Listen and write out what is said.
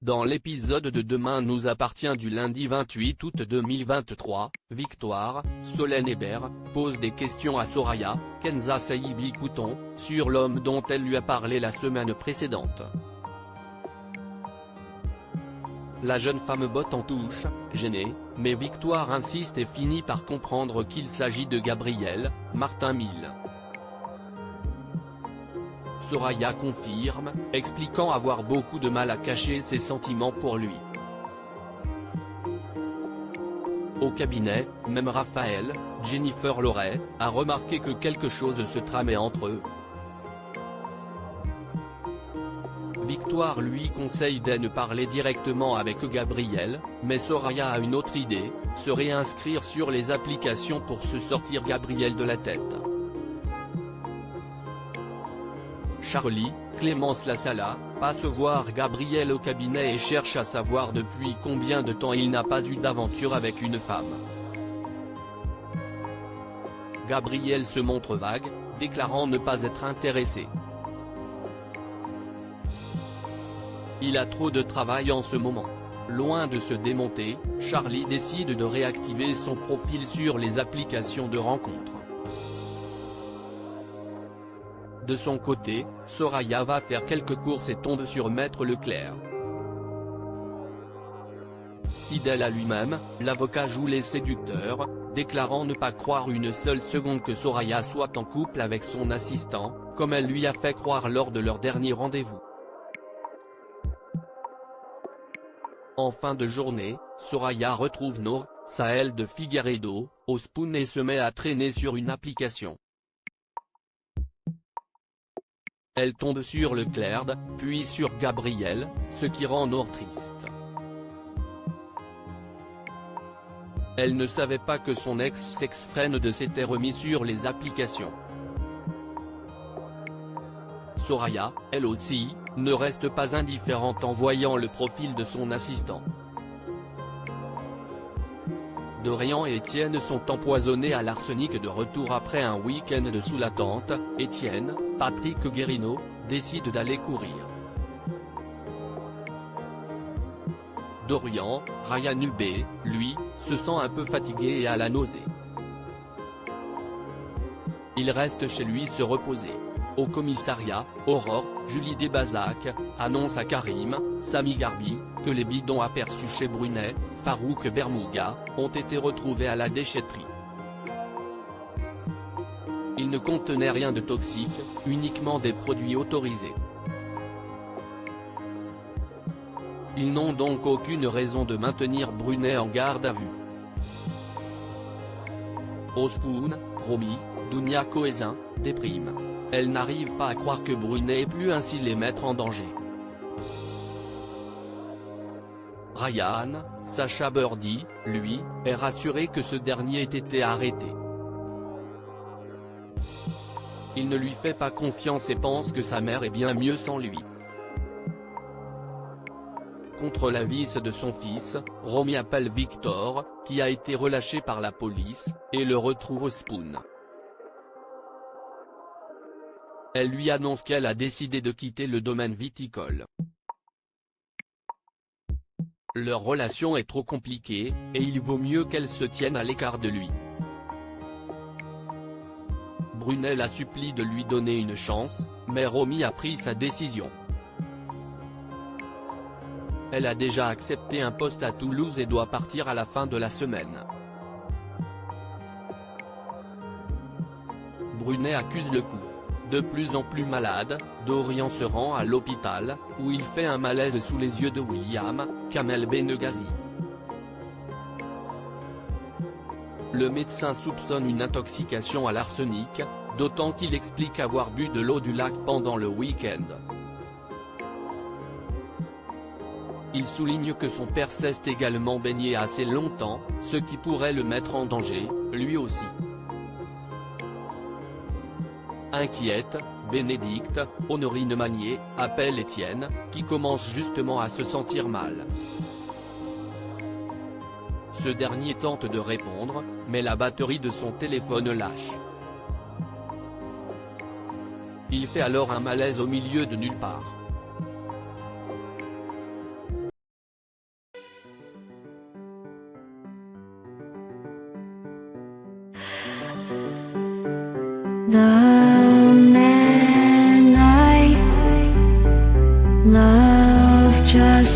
Dans l'épisode de Demain nous appartient du lundi 28 août 2023, Victoire, Solène Hébert, pose des questions à Soraya, Kenza Saibi Couton, sur l'homme dont elle lui a parlé la semaine précédente. La jeune femme botte en touche, gênée, mais Victoire insiste et finit par comprendre qu'il s'agit de Gabriel, Martin Mille. Soraya confirme, expliquant avoir beaucoup de mal à cacher ses sentiments pour lui. Au cabinet, même Raphaël, Jennifer Loret, a remarqué que quelque chose se tramait entre eux. Victoire lui conseille de ne parler directement avec Gabriel, mais Soraya a une autre idée, se réinscrire sur les applications pour se sortir Gabriel de la tête. Charlie, Clémence Lasala, passe voir Gabriel au cabinet et cherche à savoir depuis combien de temps il n'a pas eu d'aventure avec une femme. Gabriel se montre vague, déclarant ne pas être intéressé. Il a trop de travail en ce moment. Loin de se démonter, Charlie décide de réactiver son profil sur les applications de rencontres. De son côté, Soraya va faire quelques courses et tombe sur Maître Leclerc. Fidèle à lui-même, l'avocat joue les séducteurs, déclarant ne pas croire une seule seconde que Soraya soit en couple avec son assistant, comme elle lui a fait croire lors de leur dernier rendez-vous. En fin de journée, Soraya retrouve Nour, Sahel de Figueiredo, au Spoon et se met à traîner sur une application. Elle tombe sur Leclerc, puis sur Gabriel, ce qui rend Nour triste. Elle ne savait pas que son ex-friend s'était remis sur les applications. Soraya, elle aussi, ne reste pas indifférente en voyant le profil de son assistant. Dorian et Étienne sont empoisonnés à l'arsenic de retour après un week-end sous la tente. Étienne, Patrick Guérino, décide d'aller courir. Dorian, Ryan Hubé, lui, se sent un peu fatigué et a la nausée. Il reste chez lui se reposer. Au commissariat, Aurore, Julie Desbazac, annonce à Karim, Sami Garbi, que les bidons aperçus chez Brunet, Farouk Bermouga, ont été retrouvés à la déchetterie. Ils ne contenaient rien de toxique, uniquement des produits autorisés. Ils n'ont donc aucune raison de maintenir Brunet en garde à vue. Au Spoon, Romy, Dounia Cohézin, déprime. Elle n'arrive pas à croire que Brunet ait pu ainsi les mettre en danger. Ryan, Sacha Birdie, lui, est rassuré que ce dernier ait été arrêté. Il ne lui fait pas confiance et pense que sa mère est bien mieux sans lui. Contre l'avis de son fils, Romy appelle Victor, qui a été relâché par la police, et le retrouve au Spoon. Elle lui annonce qu'elle a décidé de quitter le domaine viticole. Leur relation est trop compliquée, et il vaut mieux qu'elle se tienne à l'écart de lui. Brunet la supplie de lui donner une chance, mais Romy a pris sa décision. Elle a déjà accepté un poste à Toulouse et doit partir à la fin de la semaine. Brunet accuse le coup. De plus en plus malade, Dorian se rend à l'hôpital, où il fait un malaise sous les yeux de William, Kamel Benegazi. Le médecin soupçonne une intoxication à l'arsenic, d'autant qu'il explique avoir bu de l'eau du lac pendant le week-end. Il souligne que son père s'est également baigné assez longtemps, ce qui pourrait le mettre en danger, lui aussi. Inquiète, Bénédicte, Honorine Magnier, appelle Étienne, qui commence justement à se sentir mal. Ce dernier tente de répondre, mais la batterie de son téléphone lâche. Il fait alors un malaise au milieu de nulle part. The man I love just